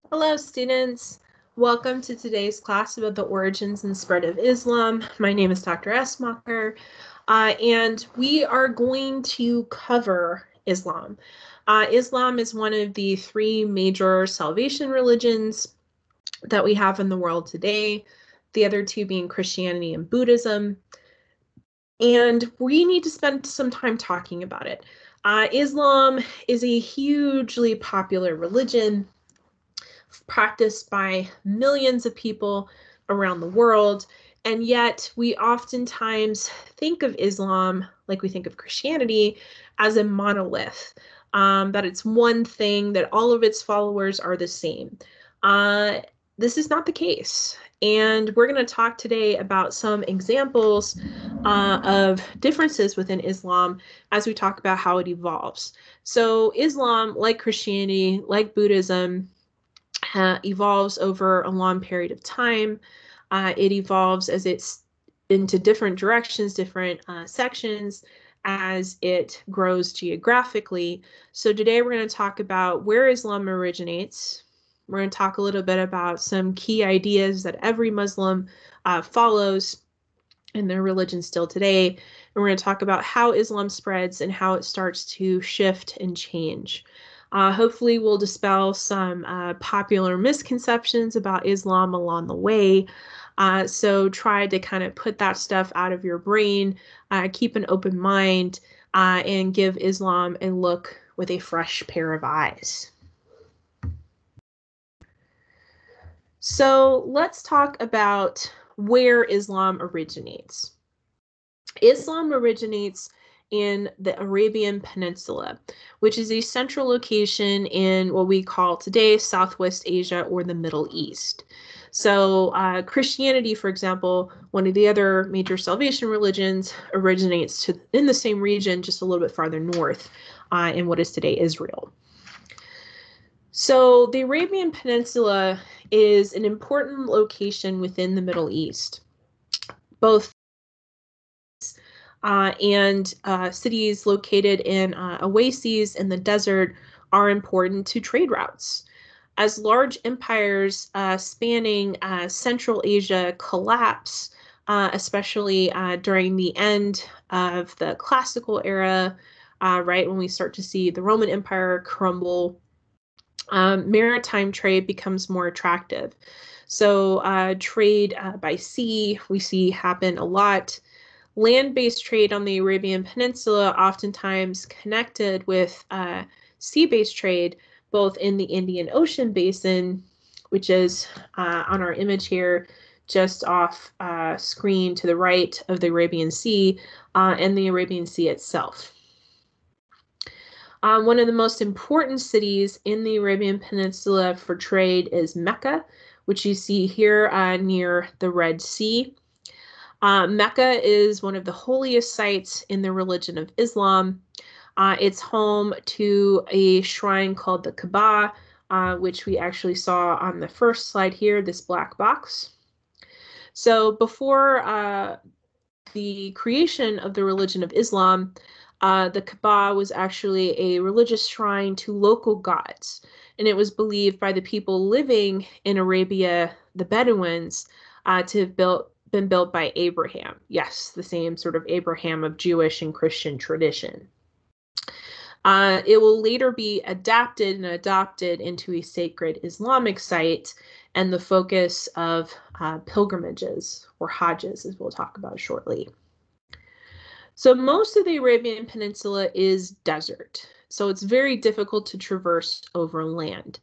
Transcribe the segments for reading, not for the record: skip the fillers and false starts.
Hello, students. Welcome to today's class about the origins and spread of Islam. My name is Dr. Esmacher, and we are going to cover Islam. Islam is one of the three major salvation religions that we have in the world today, the other two being Christianity and Buddhism. And we need to spend some time talking about it. Islam is a hugely popular religion practiced by millions of people around the world. And yet, we oftentimes think of Islam, like we think of Christianity, as a monolith, that it's one thing, that all of its followers are the same. This is not the case. And we're going to talk today about some examples of differences within Islam as we talk about how it evolves. So, Islam, like Christianity, like Buddhism, evolves over a long period of time. It evolves as it's into different directions, different sections as it grows geographically. So today we're going to talk about where Islam originates. We're going to talk a little bit about some key ideas that every Muslim follows in their religion still today. And we're going to talk about how Islam spreads and how it starts to shift and change. Hopefully, we'll dispel some popular misconceptions about Islam along the way. So try to kind of put that stuff out of your brain, keep an open mind, and give Islam a look with a fresh pair of eyes. So let's talk about where Islam originates. Islam originates in the Arabian Peninsula, which is a central location in what we call today Southwest Asia or the Middle East. So Christianity, for example, one of the other major salvation religions, originates in the same region, just a little bit farther north in what is today Israel. So the Arabian Peninsula is an important location within the Middle East. Both and cities located in oases in the desert are important to trade routes. As large empires spanning Central Asia collapse, especially during the end of the classical era, right when we start to see the Roman Empire crumble, maritime trade becomes more attractive. So trade by sea we see happen a lot. Land-based trade on the Arabian Peninsula oftentimes connected with sea-based trade, both in the Indian Ocean basin, which is on our image here, just off screen to the right of the Arabian Sea, and the Arabian Sea itself. One of the most important cities in the Arabian Peninsula for trade is Mecca, which you see here near the Red Sea. Mecca is one of the holiest sites in the religion of Islam. It's home to a shrine called the Kaaba, which we actually saw on the first slide here, this black box. So before the creation of the religion of Islam, the Kaaba was actually a religious shrine to local gods. And it was believed by the people living in Arabia, the Bedouins, to have been built by Abraham. Yes, the same sort of Abraham of Jewish and Christian tradition. It will later be adapted and adopted into a sacred Islamic site and the focus of pilgrimages or hajjs, as we'll talk about shortly. So most of the Arabian Peninsula is desert, so it's very difficult to traverse over land.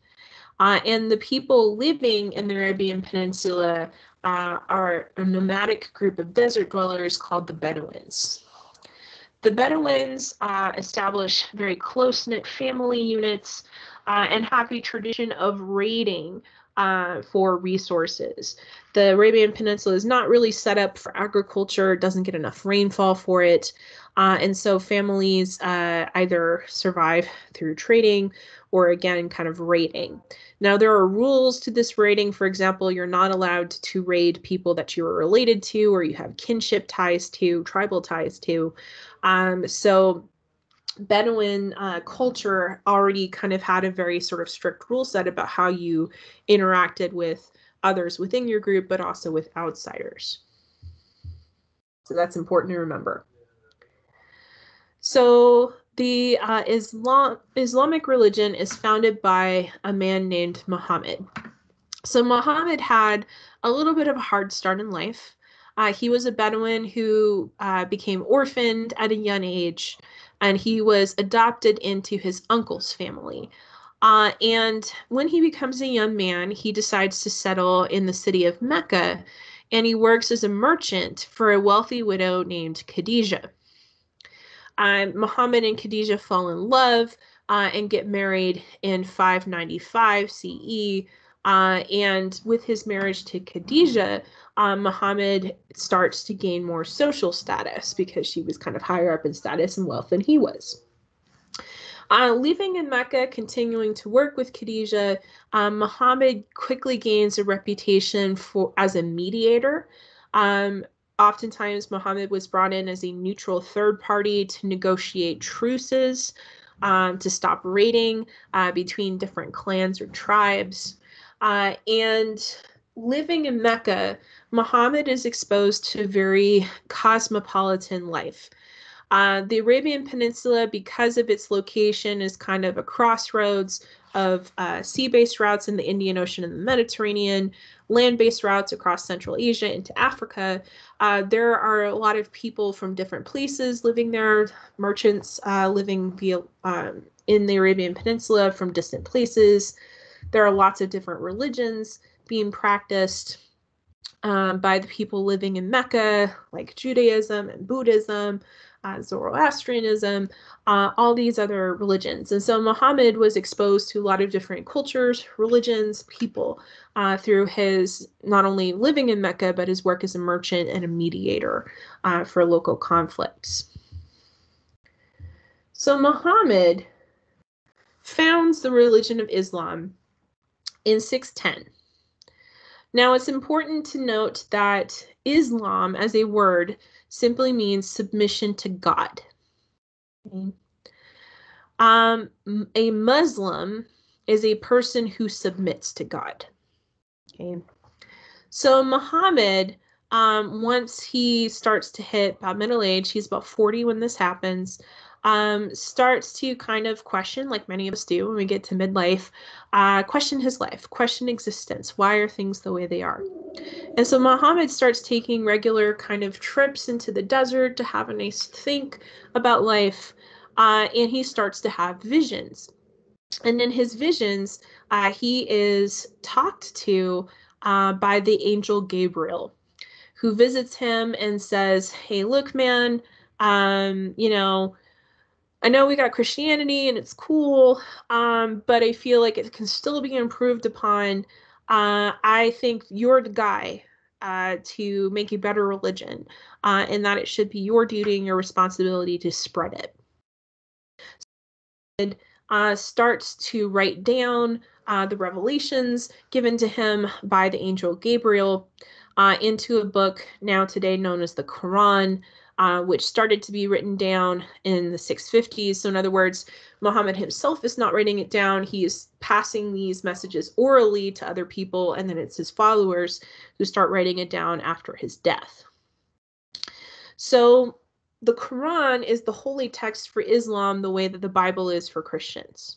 And the people living in the Arabian Peninsula are a nomadic group of desert dwellers called the Bedouins. The Bedouins establish very close-knit family units and have a tradition of raiding for resources. The Arabian Peninsula is not really set up for agriculture, doesn't get enough rainfall for it, and so families either survive through trading or, again, kind of raiding. Now, there are rules to this raiding. For example, you're not allowed to raid people that you are related to or you have kinship ties to, tribal ties to. So Bedouin culture already kind of had a very sort of strict rule set about how you interacted with others within your group, but also with outsiders. So that's important to remember. So the Islamic religion is founded by a man named Muhammad. So Muhammad had a little bit of a hard start in life. He was a Bedouin who became orphaned at a young age, and he was adopted into his uncle's family. And when he becomes a young man, he decides to settle in the city of Mecca, and he works as a merchant for a wealthy widow named Khadijah. Muhammad and Khadijah fall in love and get married in 595 CE. And with his marriage to Khadijah, Muhammad starts to gain more social status because she was kind of higher up in status and wealth than he was. Living in Mecca, continuing to work with Khadijah, Muhammad quickly gains a reputation as a mediator. Oftentimes, Muhammad was brought in as a neutral third party to negotiate truces, to stop raiding between different clans or tribes. And living in Mecca, Muhammad is exposed to a very cosmopolitan life. The Arabian Peninsula, because of its location, is kind of a crossroads of sea-based routes in the Indian Ocean and the Mediterranean, land-based routes across Central Asia into Africa. There are a lot of people from different places living there, merchants living via, in the Arabian Peninsula from distant places. There are lots of different religions being practiced by the people living in Mecca, like Judaism and Buddhism, Zoroastrianism, all these other religions. And so Muhammad was exposed to a lot of different cultures, religions, people through his not only living in Mecca, but his work as a merchant and a mediator for local conflicts. So Muhammad founds the religion of Islam in 610. Now, it's important to note that Islam as a word simply means submission to God. Okay. A Muslim is a person who submits to God. Okay. So Muhammad, once he starts to hit about middle age, he's about 40 when this happens, starts to kind of question, like many of us do when we get to midlife, question his life, question existence. Why are things the way they are? And so Muhammad starts taking regular kind of trips into the desert to have a nice think about life, and he starts to have visions. And in his visions, he is talked to by the angel Gabriel, who visits him and says, hey, look, man, you know, I know we got Christianity and it's cool, but I feel like it can still be improved upon. I think you're the guy to make a better religion, and that it should be your duty and your responsibility to spread it. Starts to write down the revelations given to him by the angel Gabriel into a book now today known as the Quran, which started to be written down in the 650s. So in other words, Muhammad himself is not writing it down. He is passing these messages orally to other people, and then it's his followers who start writing it down after his death. So the Quran is the holy text for Islam the way that the Bible is for Christians.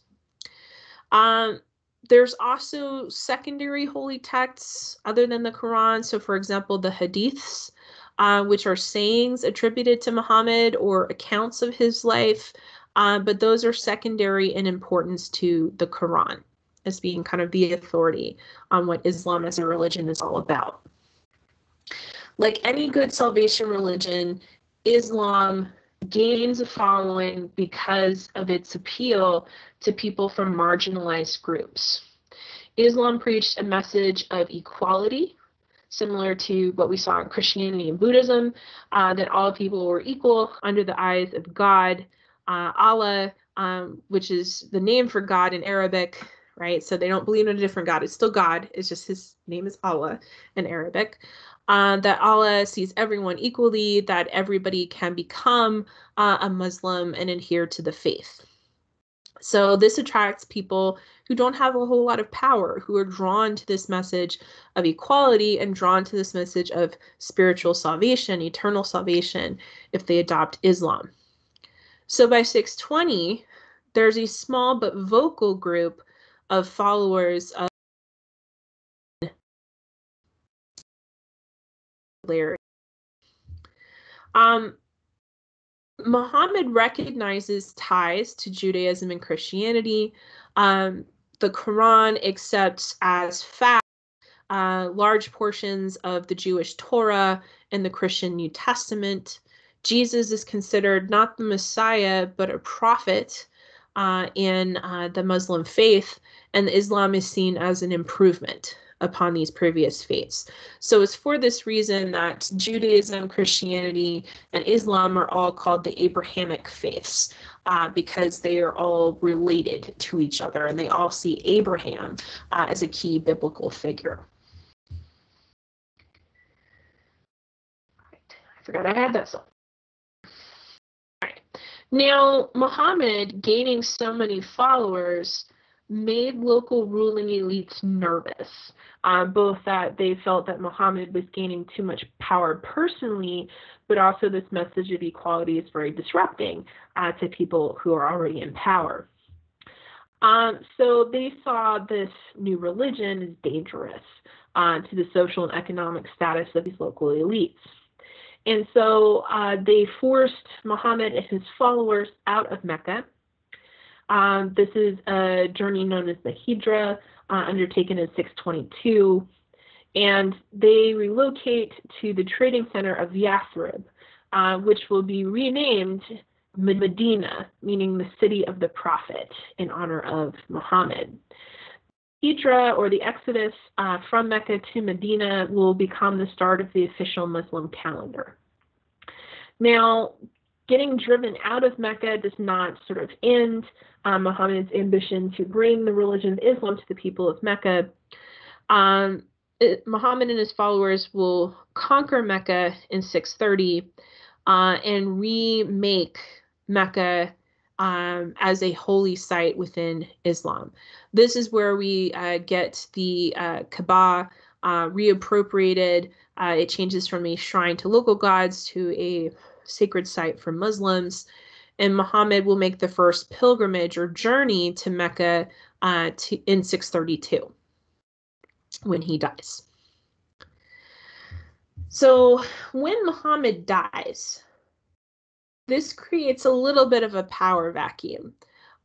There's also secondary holy texts other than the Quran. So for example, the Hadiths, which are sayings attributed to Muhammad or accounts of his life, but those are secondary in importance to the Quran as being kind of the authority on what Islam as a religion is all about. Like any good salvation religion, Islam gains a following because of its appeal to people from marginalized groups. Islam preached a message of equality, similar to what we saw in Christianity and Buddhism, that all people were equal under the eyes of God, Allah, which is the name for God in Arabic, right? So they don't believe in a different God. It's still God. It's just his name is Allah in Arabic. that Allah sees everyone equally, that everybody can become a Muslim and adhere to the faith. So this attracts people who don't have a whole lot of power, who are drawn to this message of equality and drawn to this message of spiritual salvation, eternal salvation, if they adopt Islam. So by 620, there's a small but vocal group of followers of Larry. Muhammad recognizes ties to Judaism and Christianity. The Quran accepts as fact large portions of the Jewish Torah and the Christian New Testament. Jesus is considered not the Messiah, but a prophet in the Muslim faith, and Islam is seen as an improvement upon these previous faiths. So it's for this reason that Judaism, Christianity, and Islam are all called the Abrahamic faiths, because they are all related to each other, and they all see Abraham as a key biblical figure. I forgot I had that song. All right. Now, Muhammad gaining so many followers made local ruling elites nervous, both that they felt that Muhammad was gaining too much power personally, but also this message of equality is very disrupting to people who are already in power. So they saw this new religion as dangerous to the social and economic status of these local elites. And so they forced Muhammad and his followers out of Mecca. This is a journey known as the Hijra, undertaken in 622. And they relocate to the trading center of Yathrib, which will be renamed Medina, meaning the city of the prophet, in honor of Muhammad. Hijra, or the Exodus from Mecca to Medina, will become the start of the official Muslim calendar. Now, getting driven out of Mecca does not sort of end Muhammad's ambition to bring the religion of Islam to the people of Mecca. Muhammad and his followers will conquer Mecca in 630 and remake Mecca as a holy site within Islam. This is where we get the Kaaba reappropriated. It changes from a shrine to local gods to a sacred site for Muslims. And Muhammad will make the first pilgrimage or journey to Mecca in 632 when he dies. So when Muhammad dies, this creates a little bit of a power vacuum.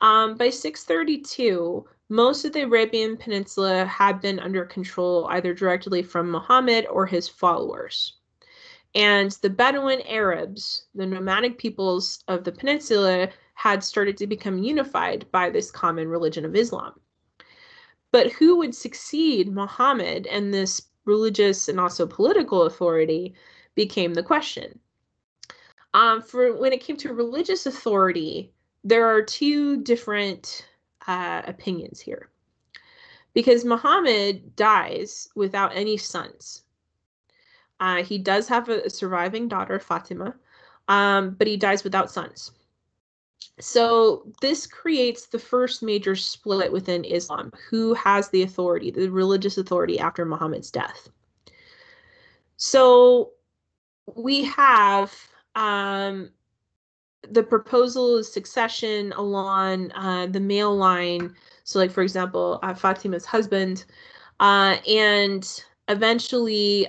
By 632, most of the Arabian Peninsula had been under control either directly from Muhammad or his followers. And the Bedouin Arabs, the nomadic peoples of the peninsula, had started to become unified by this common religion of Islam. But who would succeed Muhammad and this religious and also political authority became the question. For when it came to religious authority, there are two different opinions here. Because Muhammad dies without any sons. He does have a surviving daughter, Fatima, but he dies without sons. So this creates the first major split within Islam. Who has the authority, the religious authority after Muhammad's death? So we have the proposal is succession along the male line. So like, for example, Fatima's husband, and eventually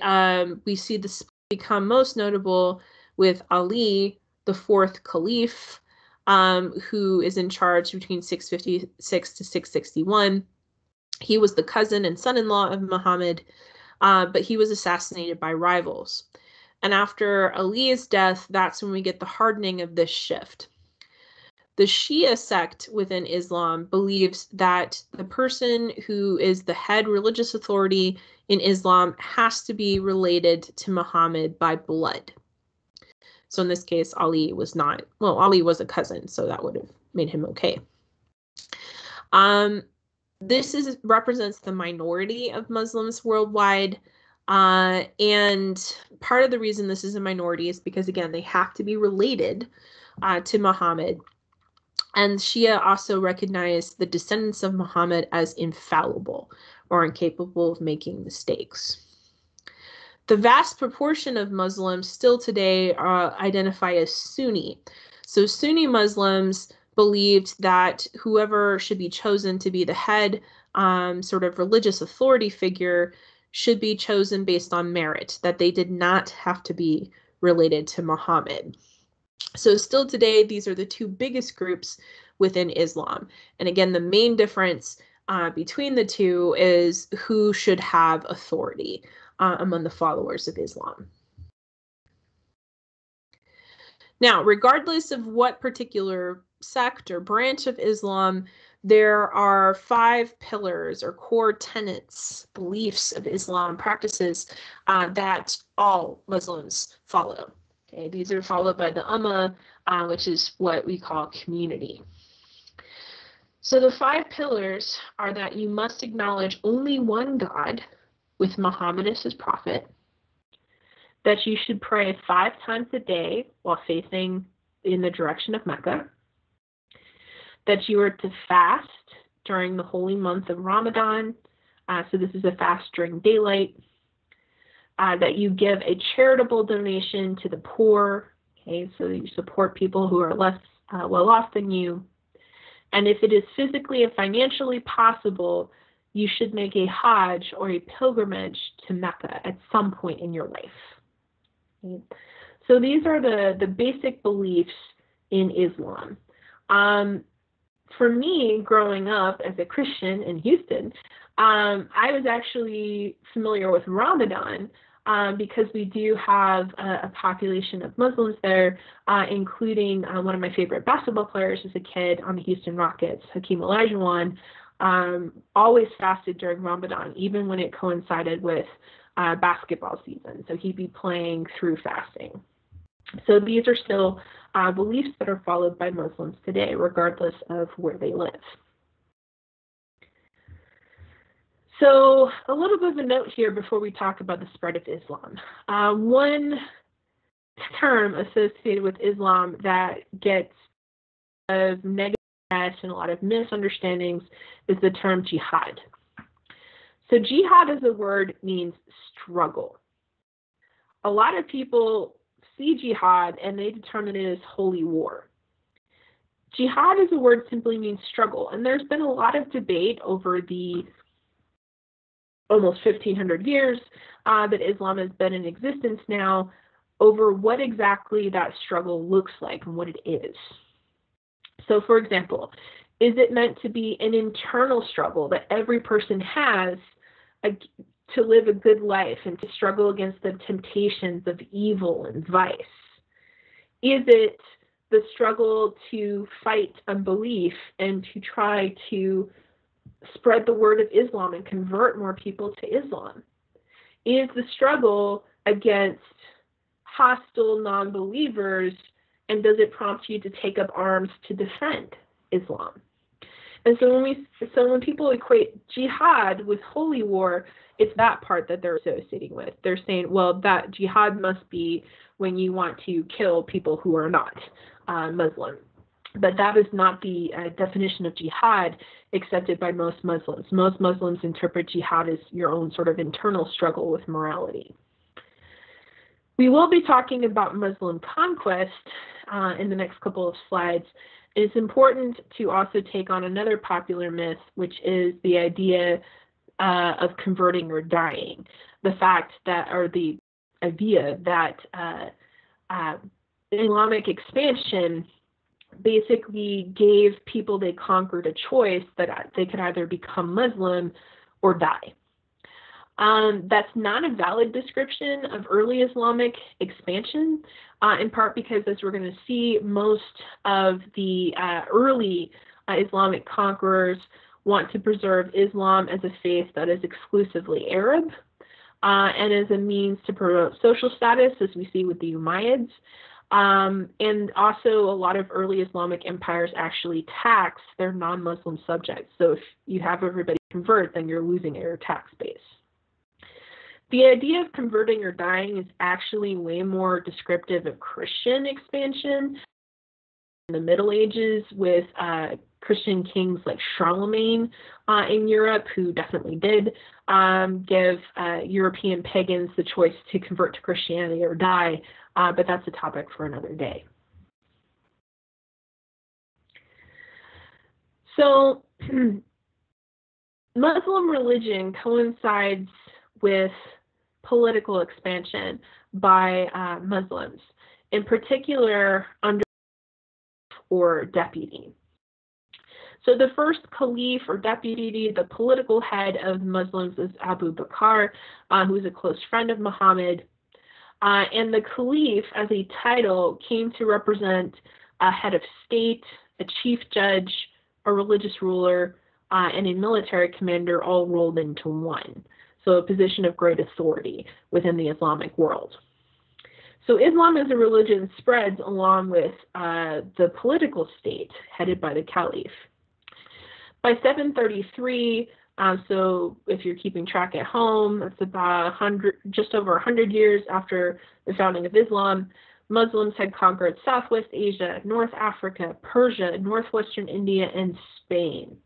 we see this become most notable with Ali, the fourth caliph, who is in charge between 656 to 661. He was the cousin and son-in-law of Muhammad, but he was assassinated by rivals. And after Ali's death, that's when we get the hardening of this shift. The Shia sect within Islam believes that the person who is the head religious authority in Islam has to be related to Muhammad by blood. So in this case, Ali was not, well, Ali was a cousin, so that would have made him okay. This represents the minority of Muslims worldwide. And part of the reason this is a minority is because, again, they have to be related to Muhammad. And Shia also recognize the descendants of Muhammad as infallible or incapable of making mistakes. The vast proportion of Muslims still today identify as Sunni. So Sunni Muslims believed that whoever should be chosen to be the head sort of religious authority figure should be chosen based on merit, that they did not have to be related to Muhammad. So still today, these are the two biggest groups within Islam. And again, the main difference between the two is who should have authority among the followers of Islam. Now, regardless of what particular sect or branch of Islam, there are 5 pillars or core tenets, beliefs of Islam, practices that all Muslims follow. Okay, these are followed by the Ummah, which is what we call community. So the 5 pillars are that you must acknowledge only one God with Muhammad as his prophet, that you should pray 5 times a day while facing in the direction of Mecca, that you are to fast during the holy month of Ramadan, so this is a fast during daylight, that you give a charitable donation to the poor, okay, so you support people who are less well off than you, and if it is physically and financially possible, you should make a Hajj or a pilgrimage to Mecca at some point in your life. Okay. So these are the basic beliefs in Islam. For me, growing up as a Christian in Houston, I was actually familiar with Ramadan because we do have a population of Muslims there, including one of my favorite basketball players as a kid on the Houston Rockets, Hakeem Olajuwon, always fasted during Ramadan, even when it coincided with basketball season. So he'd be playing through fasting. So these are still beliefs that are followed by Muslims today, regardless of where they live. So a little bit of a note here before we talk about the spread of Islam. One term associated with Islam that gets a negative press and a lot of misunderstandings is the term jihad. So jihad as a word means struggle. A lot of people see jihad and they determine it as holy war. Jihad as a word simply means struggle, and there's been a lot of debate over the almost 1,500 years that Islam has been in existence now over what exactly that struggle looks like and what it is. So for example, is it meant to be an internal struggle that every person has to live a good life and to struggle against the temptations of evil and vice? Is it the struggle to fight unbelief and to try to spread the word of Islam and convert more people to Islam? Is the struggle against hostile non-believers, and does it prompt you to take up arms to defend Islam? And so when people equate jihad with holy war, it's that part that they're associating with. They're saying, well, that jihad must be when you want to kill people who are not Muslim. But that is not the definition of jihad accepted by most Muslims. Most Muslims interpret jihad as your own sort of internal struggle with morality. We will be talking about Muslim conquest in the next couple of slides. It's important to also take on another popular myth, which is the idea of converting or dying. The fact that, or the idea that Islamic expansion basically gave people they conquered a choice that they could either become Muslim or die. That's not a valid description of early Islamic expansion, in part because, as we're going to see, most of the early Islamic conquerors want to preserve Islam as a faith that is exclusively Arab and as a means to promote social status, as we see with the Umayyads. And also a lot of early Islamic empires actually tax their non-Muslim subjects. So if you have everybody convert, then you're losing your tax base. The idea of converting or dying is actually way more descriptive of Christian expansion in the Middle Ages with Christian kings like Charlemagne in Europe, who definitely did give European pagans the choice to convert to Christianity or die, but that's a topic for another day. So Muslim religion coincides with political expansion by Muslims, in particular under or deputy. So the first caliph or deputy, the political head of Muslims, is Abu Bakr, who is a close friend of Muhammad. And the caliph, as a title, came to represent a head of state, a chief judge, a religious ruler, and a military commander all rolled into one. So a position of great authority within the Islamic world. So Islam as a religion spreads along with the political state headed by the caliph. By 733, so if you're keeping track at home, it's about just over 100 years after the founding of Islam, Muslims had conquered Southwest Asia, North Africa, Persia, Northwestern India, and Spain.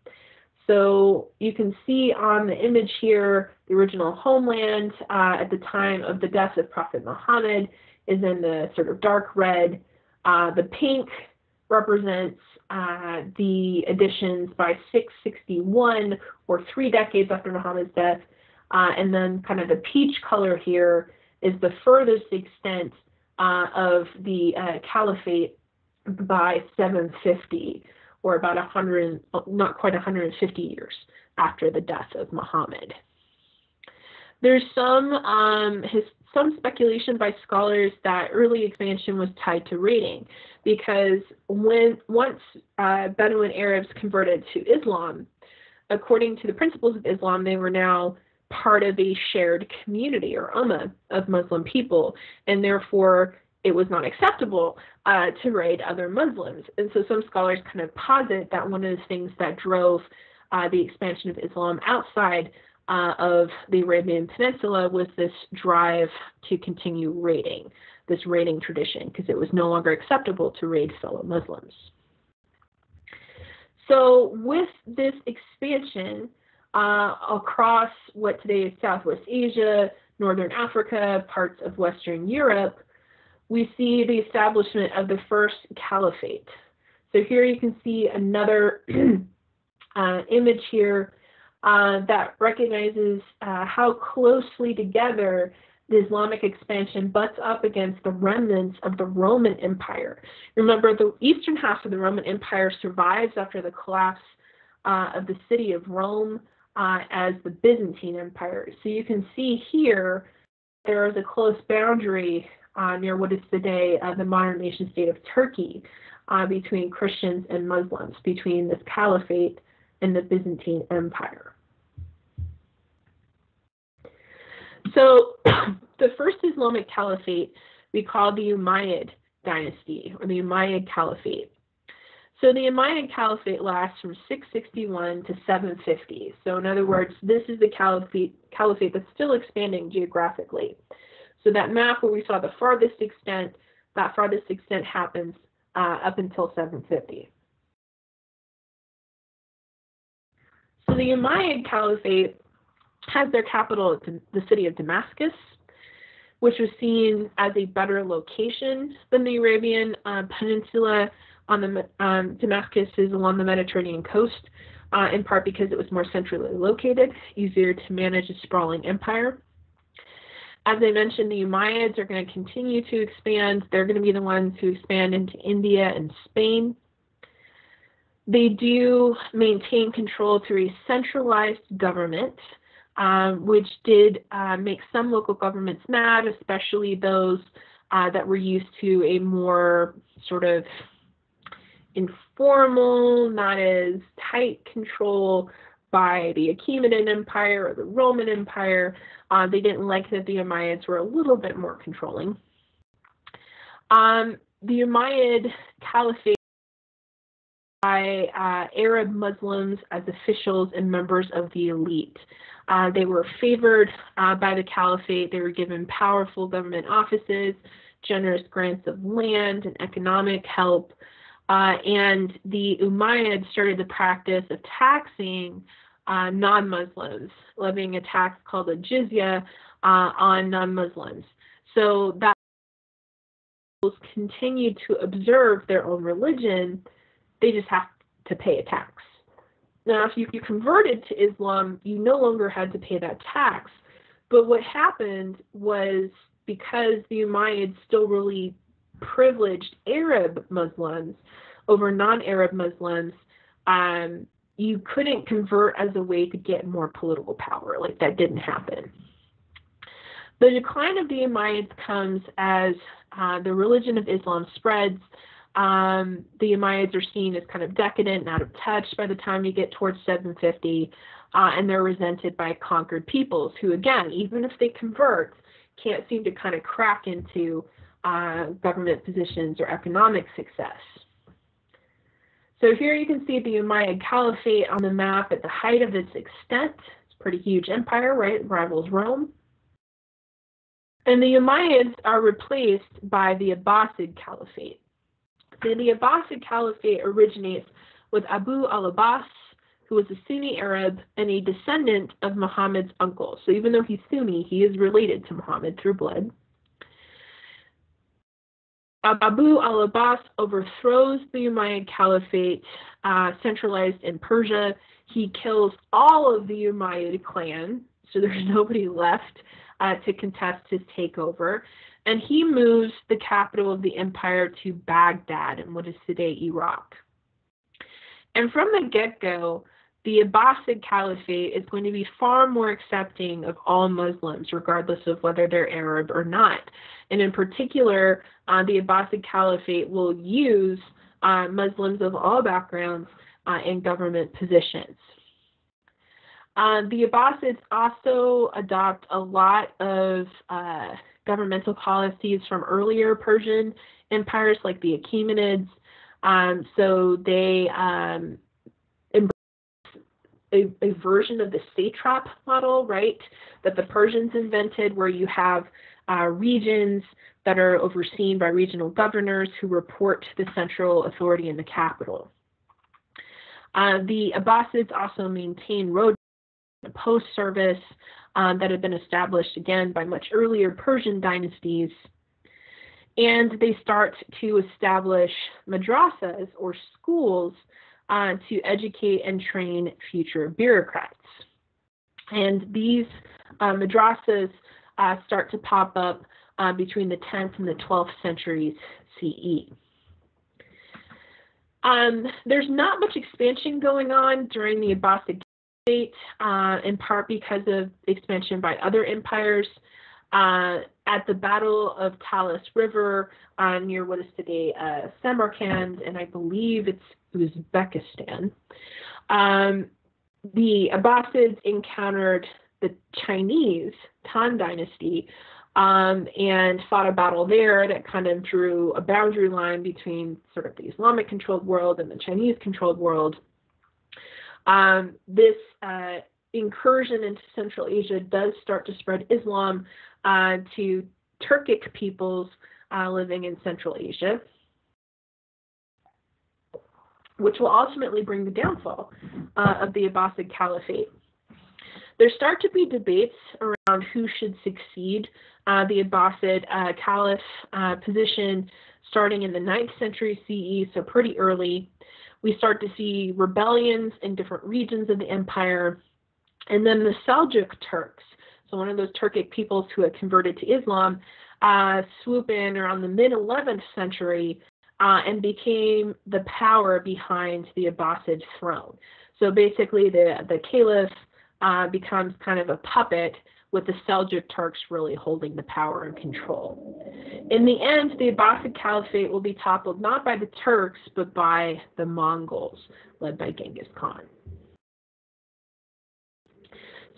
So you can see on the image here, the original homeland at the time of the death of Prophet Muhammad is in the sort of dark red. The pink represents the additions by 661, or 3 decades after Muhammad's death. And then kind of the peach color here is the furthest extent of the caliphate by 750, or about 100, not quite 150 years after the death of Muhammad. There's some speculation by scholars that early expansion was tied to raiding, because once Bedouin Arabs converted to Islam, according to the principles of Islam, they were now part of a shared community or ummah of Muslim people, and therefore it was not acceptable to raid other Muslims. And so some scholars kind of posit that one of the things that drove the expansion of Islam outside of the Arabian Peninsula was this drive to continue raiding, this raiding tradition, because it was no longer acceptable to raid fellow Muslims. So with this expansion across what today is Southwest Asia, Northern Africa, parts of Western Europe, we see the establishment of the first caliphate. So here you can see another image here that recognizes how closely together the Islamic expansion butts up against the remnants of the Roman Empire. Remember, the eastern half of the Roman Empire survives after the collapse of the city of Rome as the Byzantine Empire. So you can see here there is a close boundary near what is today the modern nation state of Turkey between Christians and Muslims, between this caliphate and the Byzantine Empire. So the first Islamic caliphate we call the Umayyad dynasty, or the Umayyad Caliphate. So the Umayyad Caliphate lasts from 661 to 750. So in other words, this is the caliphate that's still expanding geographically. So that map where we saw the farthest extent, that farthest extent happens up until 750. So the Umayyad Caliphate has their capital at the city of Damascus, which was seen as a better location than the Arabian Peninsula. On the Damascus is along the Mediterranean coast, in part because it was more centrally located, easier to manage a sprawling empire. As I mentioned, the Umayyads are going to continue to expand. They're going to be the ones who expand into India and Spain. They do maintain control through a centralized government, which did make some local governments mad, especially those that were used to a more sort of informal, not as tight control by the Achaemenid Empire or the Roman Empire. They didn't like that the Umayyads were a little bit more controlling. The Umayyad Caliphate by Arab Muslims as officials and members of the elite. They were favored by the caliphate. They were given powerful government offices, generous grants of land and economic help. And the Umayyads started the practice of taxing non-Muslims, levying a tax called a jizya on non-Muslims. So that continued to observe their own religion, they just have to pay a tax. Now, if you converted to Islam, you no longer had to pay that tax. But what happened was, because the Umayyads still really privileged Arab Muslims over non-Arab Muslims, you couldn't convert as a way to get more political power. Like, that didn't happen. The decline of the Umayyads comes as the religion of Islam spreads. The Umayyads are seen as kind of decadent and out of touch by the time you get towards 750, and they're resented by conquered peoples who, again, even if they convert, can't seem to kind of crack into government positions or economic success. So here you can see the Umayyad Caliphate on the map at the height of its extent. It's a pretty huge empire, right? It rivals Rome. And the Umayyads are replaced by the Abbasid Caliphate. So the Abbasid Caliphate originates with Abu al-Abbas, who was a Sunni Arab and a descendant of Muhammad's uncle. So even though he's Sunni, he is related to Muhammad through blood. Abu al-Abbas overthrows the Umayyad Caliphate, centralized in Persia. He kills all of the Umayyad clan, so there's nobody left to contest his takeover. And he moves the capital of the empire to Baghdad in what is today Iraq. And from the get-go, the Abbasid Caliphate is going to be far more accepting of all Muslims, regardless of whether they're Arab or not. And in particular, the Abbasid Caliphate will use Muslims of all backgrounds in government positions. The Abbasids also adopt a lot of governmental policies from earlier Persian empires like the Achaemenids. So they embrace a version of the satrap model, right, that the Persians invented, where you have regions that are overseen by regional governors who report to the central authority in the capital. The Abbasids also maintain road post service that had been established again by much earlier Persian dynasties, and they start to establish madrasas or schools to educate and train future bureaucrats. And these madrasas start to pop up between the 10th and the 12th centuries CE. There's not much expansion going on during the Abbasid Caliphate, in part because of expansion by other empires. At the Battle of Talas River near what is today Samarkand, and I believe it's Uzbekistan, the Abbasids encountered the Chinese Tang Dynasty and fought a battle there that kind of drew a boundary line between sort of the Islamic-controlled world and the Chinese-controlled world. This incursion into Central Asia does start to spread Islam to Turkic peoples living in Central Asia, which will ultimately bring the downfall of the Abbasid Caliphate. There start to be debates around who should succeed the Abbasid Caliph position starting in the 9th century CE, so pretty early. We start to see rebellions in different regions of the empire. And then the Seljuk Turks, so one of those Turkic peoples who had converted to Islam, swoop in around the mid-11th century and became the power behind the Abbasid throne. So basically the caliph becomes kind of a puppet, with the Seljuk Turks really holding the power and control. In the end, the Abbasid Caliphate will be toppled not by the Turks, but by the Mongols, led by Genghis Khan.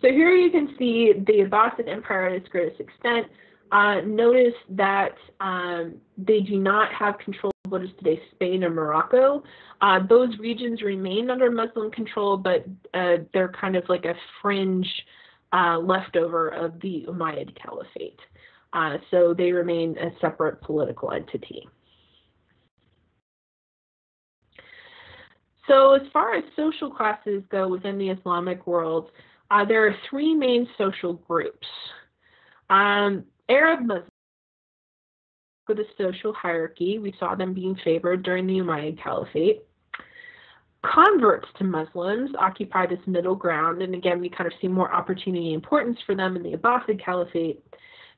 So here you can see the Abbasid Empire at its greatest extent. Notice that they do not have control what is today Spain and Morocco. Those regions remain under Muslim control, but they're kind of like a fringe leftover of the Umayyad Caliphate. So they remain a separate political entity. So as far as social classes go within the Islamic world, there are three main social groups. Arab Muslims, for the social hierarchy, we saw them being favored during the Umayyad Caliphate. Converts to Muslims occupy this middle ground, and again, we kind of see more opportunity and importance for them in the Abbasid Caliphate.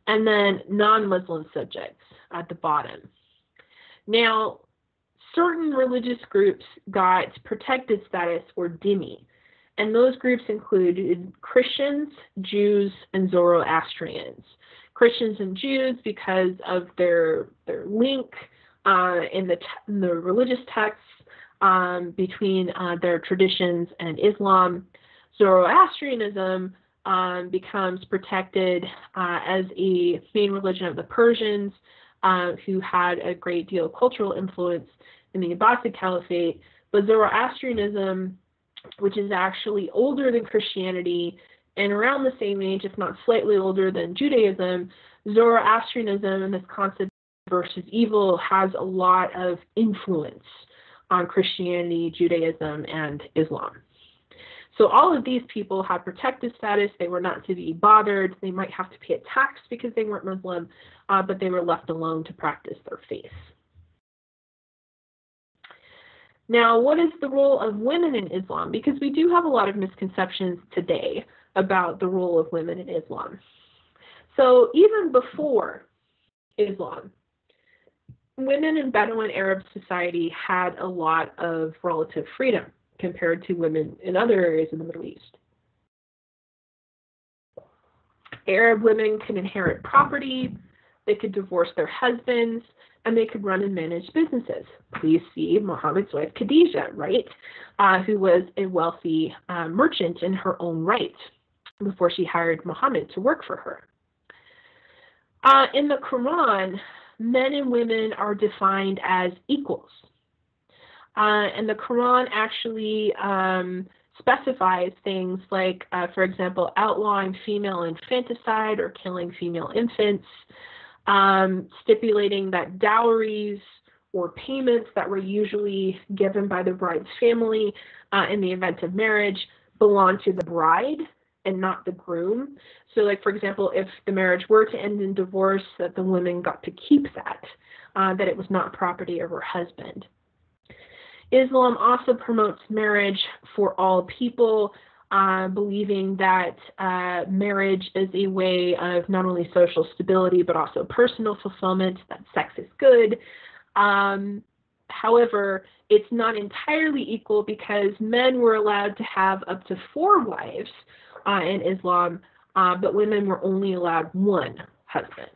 And then non-Muslim subjects at the bottom. Now, certain religious groups got protected status, or dhimmi, and those groups included Christians, Jews, and Zoroastrians. Christians and Jews because of their link in the religious texts between their traditions and Islam. Zoroastrianism becomes protected as a main religion of the Persians, who had a great deal of cultural influence in the Abbasid Caliphate. But Zoroastrianism, which is actually older than Christianity and around the same age, if not slightly older than Judaism, Zoroastrianism and this concept of versus evil has a lot of influence on Christianity, Judaism, and Islam. So all of these people had protected status. They were not to be bothered. They might have to pay a tax because they weren't Muslim, but they were left alone to practice their faith. Now, what is the role of women in Islam? Because we do have a lot of misconceptions today about the role of women in Islam. So even before Islam, women in Bedouin Arab society had a lot of relative freedom compared to women in other areas of the Middle East. Arab women could inherit property, they could divorce their husbands, and they could run and manage businesses. Please see Muhammad's wife Khadijah, right? Who was a wealthy merchant in her own right before she hired Muhammad to work for her. In the Quran, men and women are defined as equals. And the Quran actually specifies things like, for example, outlawing female infanticide or killing female infants, stipulating that dowries or payments that were usually given by the bride's family in the event of marriage belong to the bride and not the groom. So like, for example, if the marriage were to end in divorce, that the women got to keep that, that it was not property of her husband. Islam also promotes marriage for all people, believing that marriage is a way of not only social stability, but also personal fulfillment, that sex is good. However, it's not entirely equal because men were allowed to have up to 4 wives in Islam, but women were only allowed 1 husband.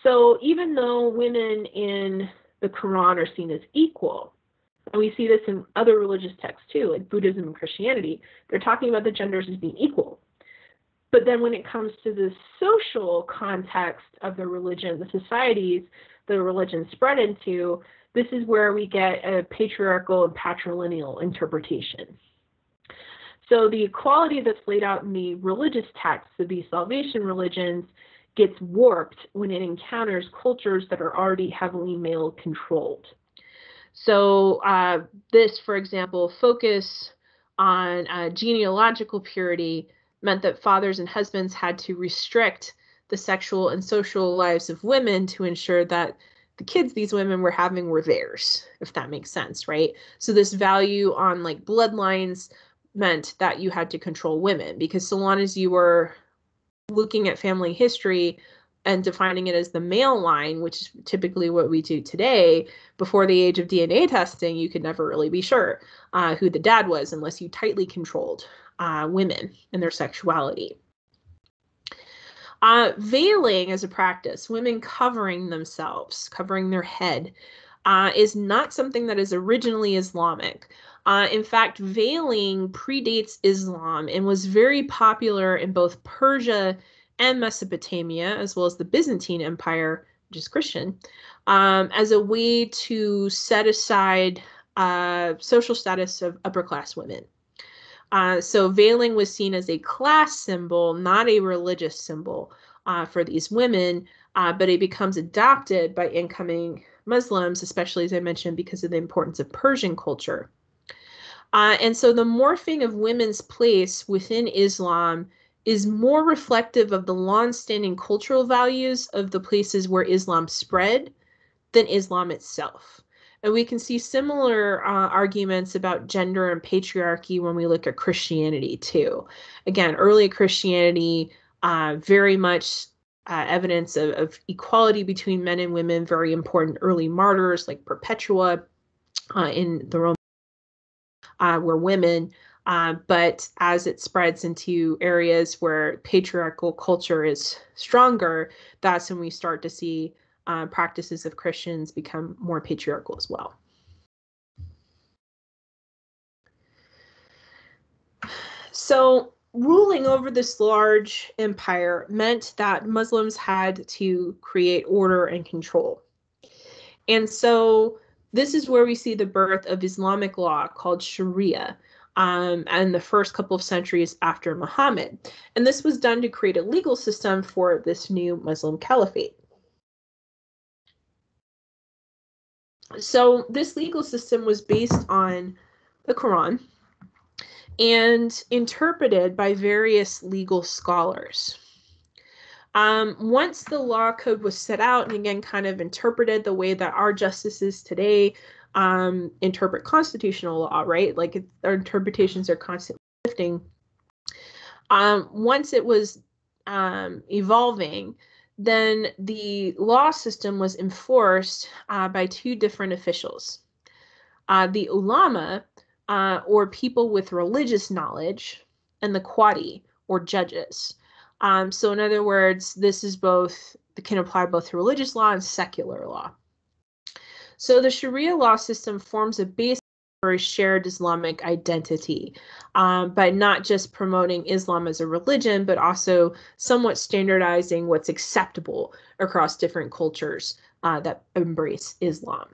So even though women in the Quran are seen as equal, and we see this in other religious texts too, like Buddhism and Christianity, they're talking about the genders as being equal. But then when it comes to the social context of the religion, the societies the religion spread into, this is where we get a patriarchal and patrilineal interpretation. So the equality that's laid out in the religious texts of these salvation religions gets warped when it encounters cultures that are already heavily male-controlled. So this, for example, focus on genealogical purity meant that fathers and husbands had to restrict the sexual and social lives of women to ensure that the kids these women were having were theirs, if that makes sense, right? So this value on like bloodlines meant that you had to control women, because so long as you were looking at family history and defining it as the male line, which is typically what we do today, before the age of DNA testing, you could never really be sure who the dad was unless you tightly controlled women and their sexuality. Veiling as a practice, women covering themselves, covering their head, is not something that is originally Islamic. In fact, veiling predates Islam and was very popular in both Persia and Mesopotamia, as well as the Byzantine Empire, which is Christian, as a way to set aside social status of upper class women. So veiling was seen as a class symbol, not a religious symbol for these women, but it becomes adopted by incoming Muslims, especially, as I mentioned, because of the importance of Persian culture. And so the morphing of women's place within Islam is more reflective of the long-standing cultural values of the places where Islam spread than Islam itself. And we can see similar arguments about gender and patriarchy when we look at Christianity too. Again, early Christianity, very much evidence of equality between men and women, very important early martyrs like Perpetua in the Roman were women. But as it spreads into areas where patriarchal culture is stronger, that's when we start to see practices of Christians become more patriarchal as well. So ruling over this large empire meant that Muslims had to create order and control. And so this is where we see the birth of Islamic law called Sharia, and the first couple of centuries after Muhammad. And this was done to create a legal system for this new Muslim caliphate. So this legal system was based on the Quran and interpreted by various legal scholars. Once the law code was set out and again kind of interpreted the way that our justices today interpret constitutional law, right? Like our interpretations are constantly shifting. Once it was evolving, then the law system was enforced by two different officials. The ulama, or people with religious knowledge, and the qadi, or judges. So in other words, this is both, can apply both to religious law and secular law. So the Sharia law system forms a basis for a shared Islamic identity, by not just promoting Islam as a religion, but also somewhat standardizing what's acceptable across different cultures that embrace Islam.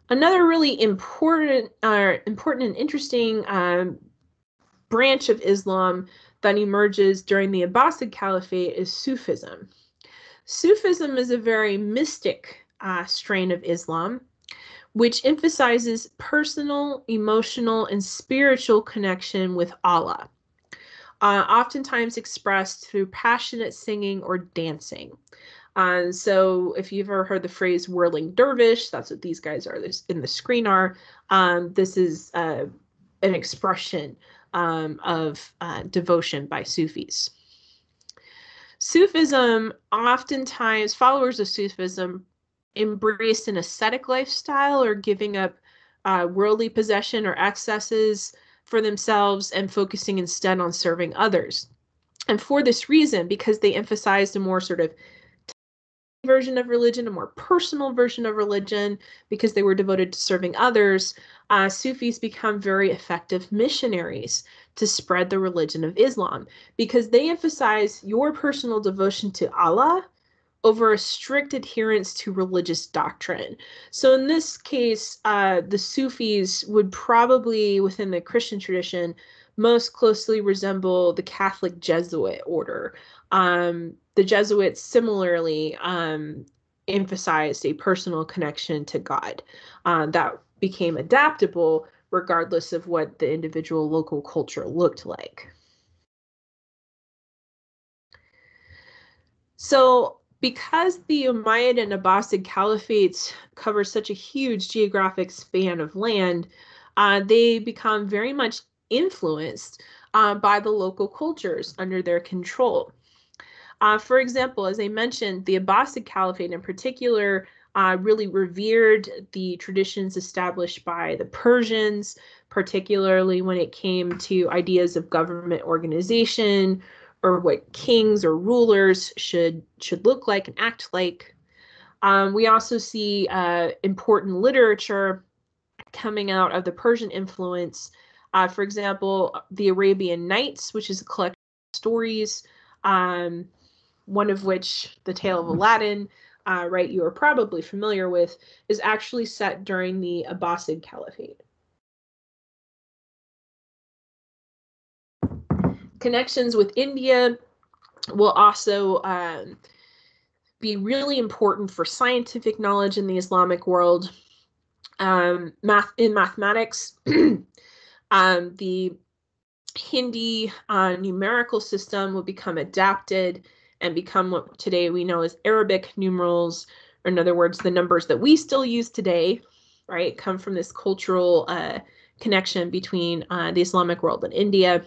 Another really important and interesting branch of Islam that emerges during the Abbasid Caliphate is Sufism. Sufism is a very mystic strain of Islam, which emphasizes personal, emotional, and spiritual connection with Allah, oftentimes expressed through passionate singing or dancing. So if you've ever heard the phrase whirling dervish, that's what these guys are in the screen are. This is an expression of devotion by Sufis. Sufism, oftentimes followers of Sufism embrace an ascetic lifestyle or giving up worldly possession or excesses for themselves and focusing instead on serving others. And for this reason, because they emphasized a more sort of version of religion, a more personal version of religion, because they were devoted to serving others, Sufis become very effective missionaries to spread the religion of Islam, because they emphasize your personal devotion to Allah over a strict adherence to religious doctrine. So in this case, the Sufis would probably, within the Christian tradition, most closely resemble the Catholic Jesuit order. The Jesuits similarly emphasized a personal connection to God that became adaptable regardless of what the individual local culture looked like. So because the Umayyad and Abbasid caliphates cover such a huge geographic span of land, they become very much influenced by the local cultures under their control. For example, as I mentioned, the Abbasid Caliphate in particular really revered the traditions established by the Persians, particularly when it came to ideas of government organization or what kings or rulers should look like and act like. We also see important literature coming out of the Persian influence. For example, the Arabian Nights, which is a collection of stories one of which, The Tale of Aladdin, right, you are probably familiar with, is actually set during the Abbasid Caliphate. Connections with India will also be really important for scientific knowledge in the Islamic world. In mathematics, the Hindi numerical system will become adapted and become what today we know as Arabic numerals, or in other words, the numbers that we still use today, right, come from this cultural connection between the Islamic world and India.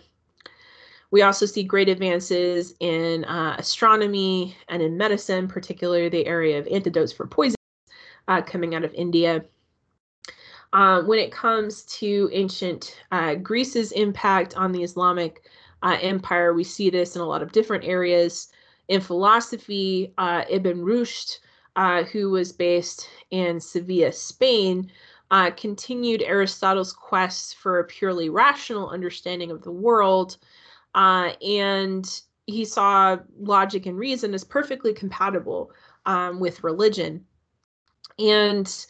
We also see great advances in astronomy and in medicine, particularly the area of antidotes for poison coming out of India. When it comes to ancient Greece's impact on the Islamic empire, we see this in a lot of different areas. In philosophy, Ibn Rushd, who was based in Sevilla, Spain, continued Aristotle's quest for a purely rational understanding of the world, and he saw logic and reason as perfectly compatible with religion. And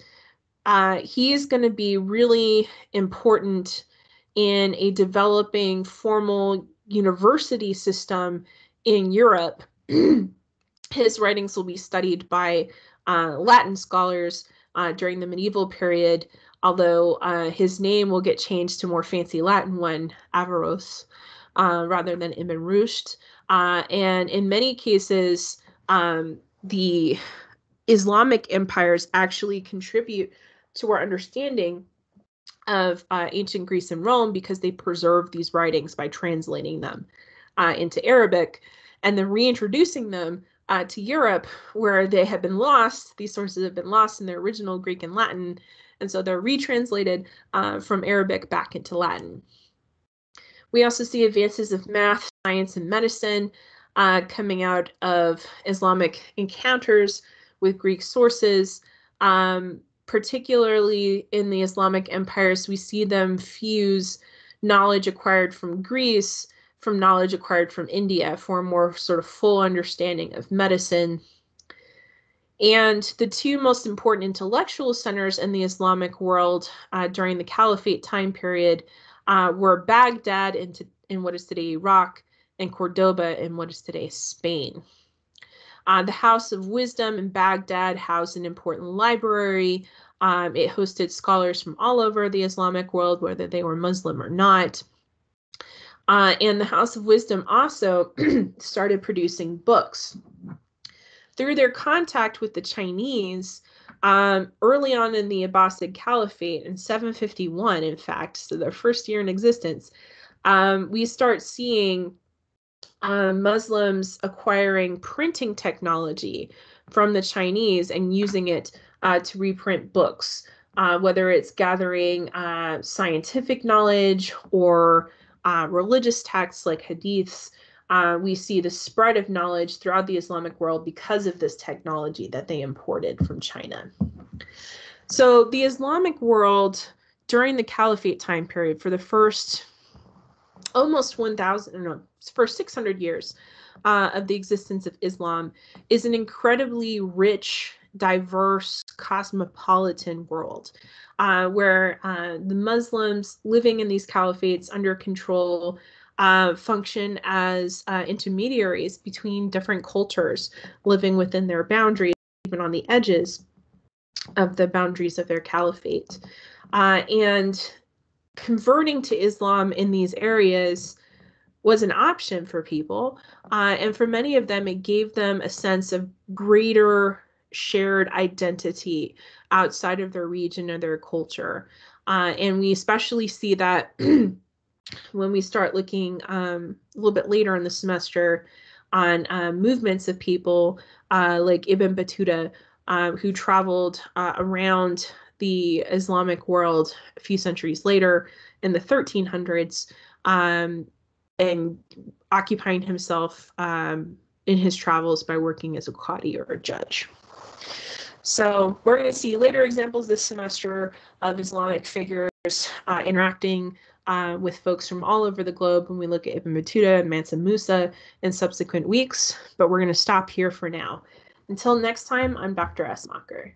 he's going to be really important in a developing formal university system in Europe. His writings will be studied by Latin scholars during the medieval period, although his name will get changed to more fancy Latin one, Averroes, rather than Ibn Rushd. And in many cases, the Islamic empires actually contribute to our understanding of ancient Greece and Rome because they preserved these writings by translating them into Arabic and then reintroducing them to Europe, where they have been lost. These sources have been lost in their original Greek and Latin, and so they're retranslated from Arabic back into Latin. We also see advances of math, science, and medicine coming out of Islamic encounters with Greek sources. Particularly in the Islamic empires, we see them fuse knowledge acquired from Greece from knowledge acquired from India for a more sort of full understanding of medicine. And the two most important intellectual centers in the Islamic world during the Caliphate time period were Baghdad in what is today Iraq and Cordoba in what is today Spain. The House of Wisdom in Baghdad housed an important library. It hosted scholars from all over the Islamic world, whether they were Muslim or not. And the House of Wisdom also started producing books. Through their contact with the Chinese, early on in the Abbasid Caliphate, in 751, in fact, so their first year in existence, we start seeing Muslims acquiring printing technology from the Chinese and using it to reprint books, whether it's gathering scientific knowledge or religious texts like hadiths. We see the spread of knowledge throughout the Islamic world because of this technology that they imported from China. So the Islamic world during the Caliphate time period, for the first almost 600 years of the existence of Islam, is an incredibly rich, diverse, cosmopolitan world where the Muslims living in these caliphates under control function as intermediaries between different cultures living within their boundaries, even on the edges of the boundaries of their caliphate. And converting to Islam in these areas was an option for people. And for many of them, it gave them a sense of greater shared identity outside of their region or their culture. And we especially see that when we start looking a little bit later in the semester on movements of people like Ibn Battuta, who traveled around the Islamic world a few centuries later in the 1300s, and occupying himself in his travels by working as a qadi or a judge. So we're going to see later examples this semester of Islamic figures interacting with folks from all over the globe when we look at Ibn Battuta and Mansa Musa in subsequent weeks, but we're going to stop here for now. Until next time, I'm Dr. Esmacher.